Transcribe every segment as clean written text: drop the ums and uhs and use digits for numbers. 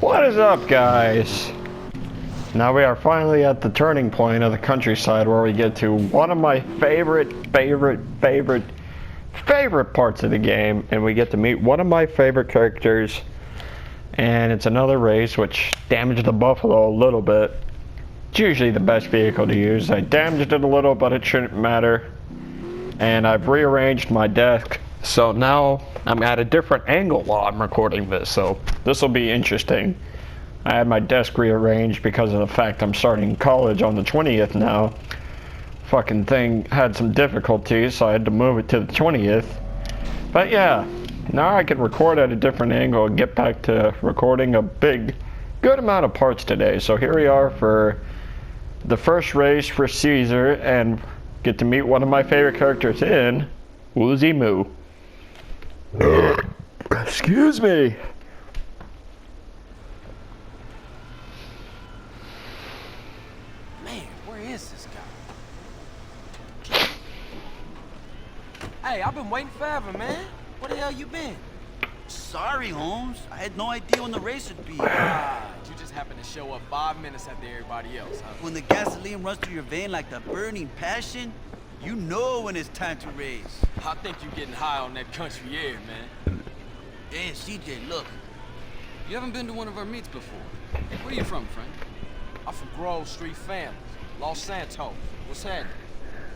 What is up, guys? Now we are finally at the turning point of the countryside where we get to one of my favorite parts of the game, and we get to meet one of my favorite characters, and it's another race which damaged the Buffalo a little bit. It's usually the best vehicle to use. I damaged it a little, but it shouldn't matter. And I've rearranged my desk, so now I'm at a different angle while I'm recording this, so this will be interesting. I had my desk rearranged because of the fact I'm starting college on the 20th now. Fucking thing had some difficulties, so I had to move it to the 20th. But yeah, now I can record at a different angle and get back to recording a good amount of parts today. So here we are for the first race for Caesar, and get to meet one of my favorite characters in Woozy Moo. Excuse me. Man, where is this guy? Hey, I've been waiting forever, man. Where the hell you been? Sorry, Holmes. I had no idea when the race would be. You just happened to show up 5 minutes after everybody else, huh? When the gasoline runs through your vein like the burning passion, you know when it's time to race. I think you're getting high on that country air, man. Hey, CJ, look. You haven't been to one of our meets before. Where are you from, friend? I'm from Grove Street Families, Los Santos. What's happening?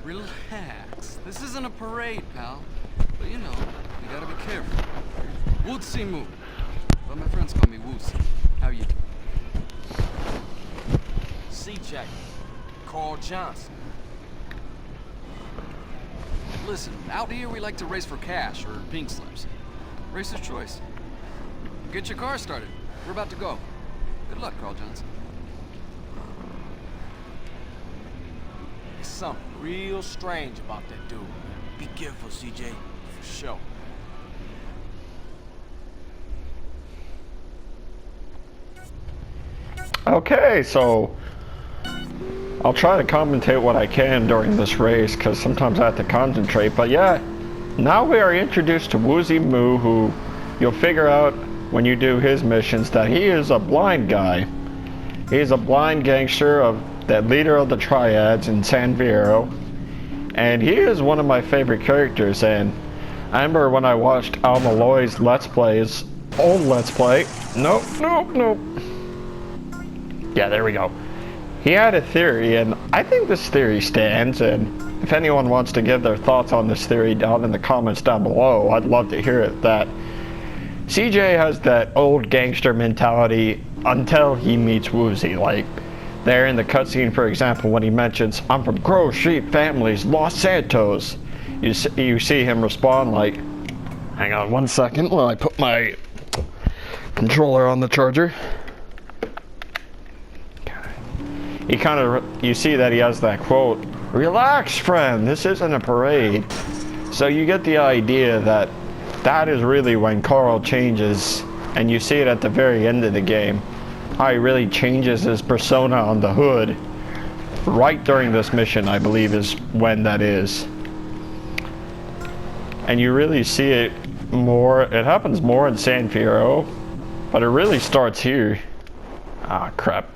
Relax. This isn't a parade, pal. But you know, you gotta be careful. Woozy Moo. But my friends call me Woozy. How you doing? CJ, Carl Johnson. Listen, out here we like to race for cash or pink slips. Racer's choice. Get your car started. We're about to go. Good luck, Carl Johnson. There's something real strange about that dude, man. Be careful, CJ. For sure. Okay, so I'll try to commentate what I can during this race, because sometimes I have to concentrate. But yeah, now we are introduced to Woozy Moo, who you'll figure out when you do his missions that he is a blind guy. He's a blind gangster of that leader of the Triads in San Fierro, and he is one of my favorite characters. And I remember when I watched Al Malloy's Let's Plays, old Let's Play. Nope. Yeah, there we go. He had a theory, and I think this theory stands, and if anyone wants to give their thoughts on this theory down in the comments down below, I'd love to hear it. That CJ has that old gangster mentality until he meets Woozy. Like, there in the cutscene, for example, when he mentions, "I'm from Grove Street Families, Los Santos," you see him respond like, hang on 1 second while I put my controller on the charger. He kind of, you see that he has that quote, "Relax, friend, this isn't a parade." So you get the idea that that is really when Carl changes, and you see it at the very end of the game, how he really changes his persona on the hood. Right during this mission, I believe, is when that is. And you really see it more, it happens more in San Fierro, but it really starts here. Ah, crap.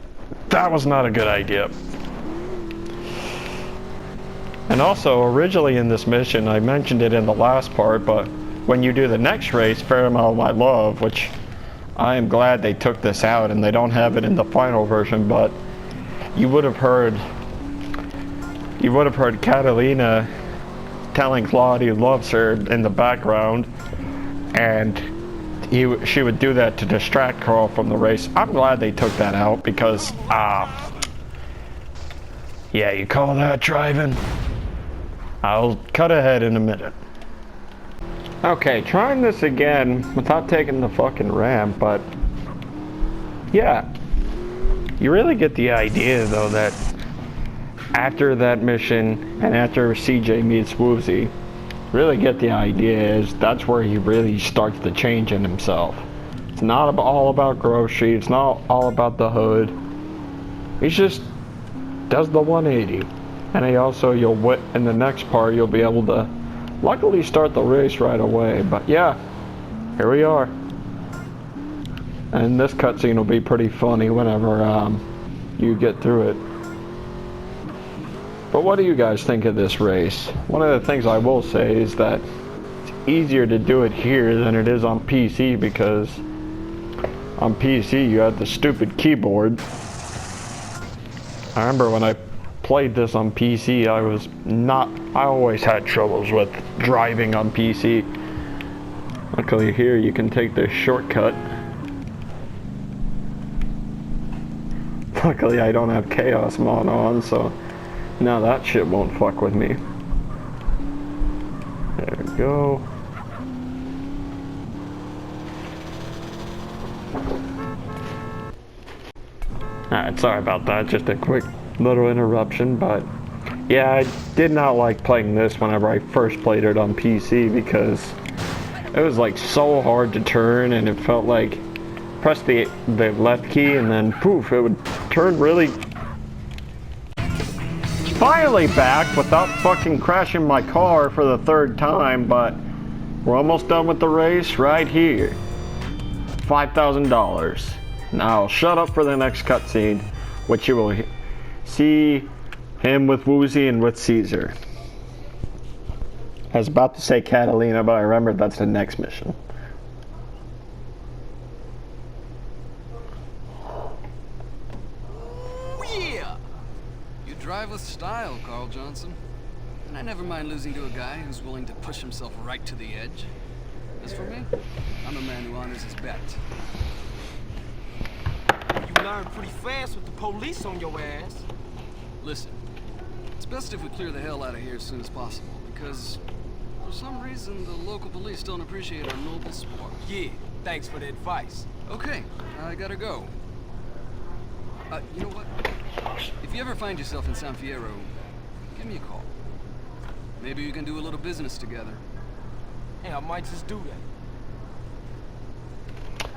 That was not a good idea. And also, originally in this mission, I mentioned it in the last part, but when you do the next race, Fairmount My Love, which I am glad they took this out and they don't have it in the final version, but you would have heard Catalina telling Claude he loves her in the background, and she would do that to distract Carl from the race. I'm glad they took that out because, yeah, you call that driving? I'll cut ahead in a minute. Okay, trying this again without taking the fucking ramp, but yeah, you really get the idea though that after that mission and after CJ meets Woozy, really get the idea is that's where he really starts to change in himself. It's not all about Grove Street, it's not all about the hood. He just does the 180. And he also, in the next part, you'll be able to luckily start the race right away. But yeah, here we are. And this cutscene will be pretty funny whenever you get through it. But what do you guys think of this race? One of the things I will say is that it's easier to do it here than it is on PC, because on PC you have the stupid keyboard. I remember when I played this on PC, I always had troubles with driving on PC. Luckily here you can take this shortcut. Luckily I don't have chaos mod on, so now that shit won't fuck with me. There we go. Alright, sorry about that, just a quick little interruption, but yeah, I did not like playing this whenever I first played it on PC, because it was like so hard to turn, and it felt like press the left key and then poof, it would turn really. Finally back without fucking crashing my car for the third time, but we're almost done with the race right here. $5,000. Now shut up for the next cutscene, which you will see him with Woozie and with Caesar. I was about to say Catalina, but I remembered that's the next mission. Yeah! You drive with style, Carl Johnson. And I never mind losing to a guy who's willing to push himself right to the edge. As for me, I'm a man who honors his bet. You learn pretty fast with the police on your ass. Listen, it's best if we clear the hell out of here as soon as possible, because for some reason the local police don't appreciate our noble sport. Yeah, thanks for the advice. Okay, I gotta go. You know what? If you ever find yourself in San Fierro, give me a call. Maybe we can do a little business together. Hey, I might just do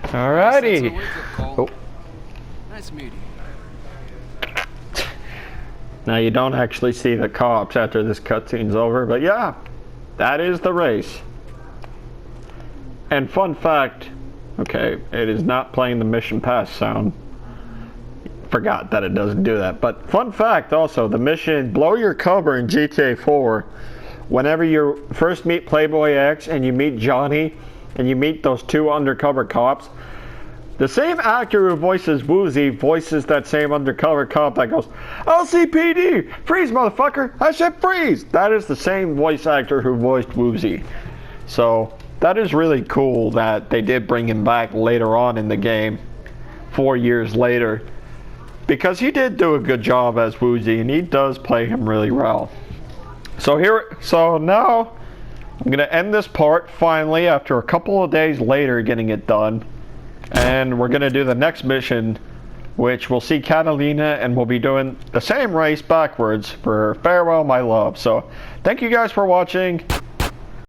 that. Alrighty. That's a wake-up call. Oh. Nice meeting you. Now you don't actually see the cops after this cutscene's over, but yeah, that is the race. And fun fact, okay, it is not playing the mission pass sound. Forgot that it doesn't do that. But fun fact also, the mission Blow Your Cover in GTA 4, whenever you first meet Playboy X and you meet Johnny and you meet those two undercover cops, the same actor who voices Woozie voices that same undercover cop that goes, LCPD, freeze motherfucker, I said freeze. That is the same voice actor who voiced Woozie. So that is really cool that they did bring him back later on in the game, 4 years later, because he did do a good job as Woozie, and he does play him really well. So now I'm gonna end this part finally after a couple of days later getting it done. And we're going to do the next mission, which we'll see Catalina, and we'll be doing the same race backwards for Farewell My Love. So thank you guys for watching.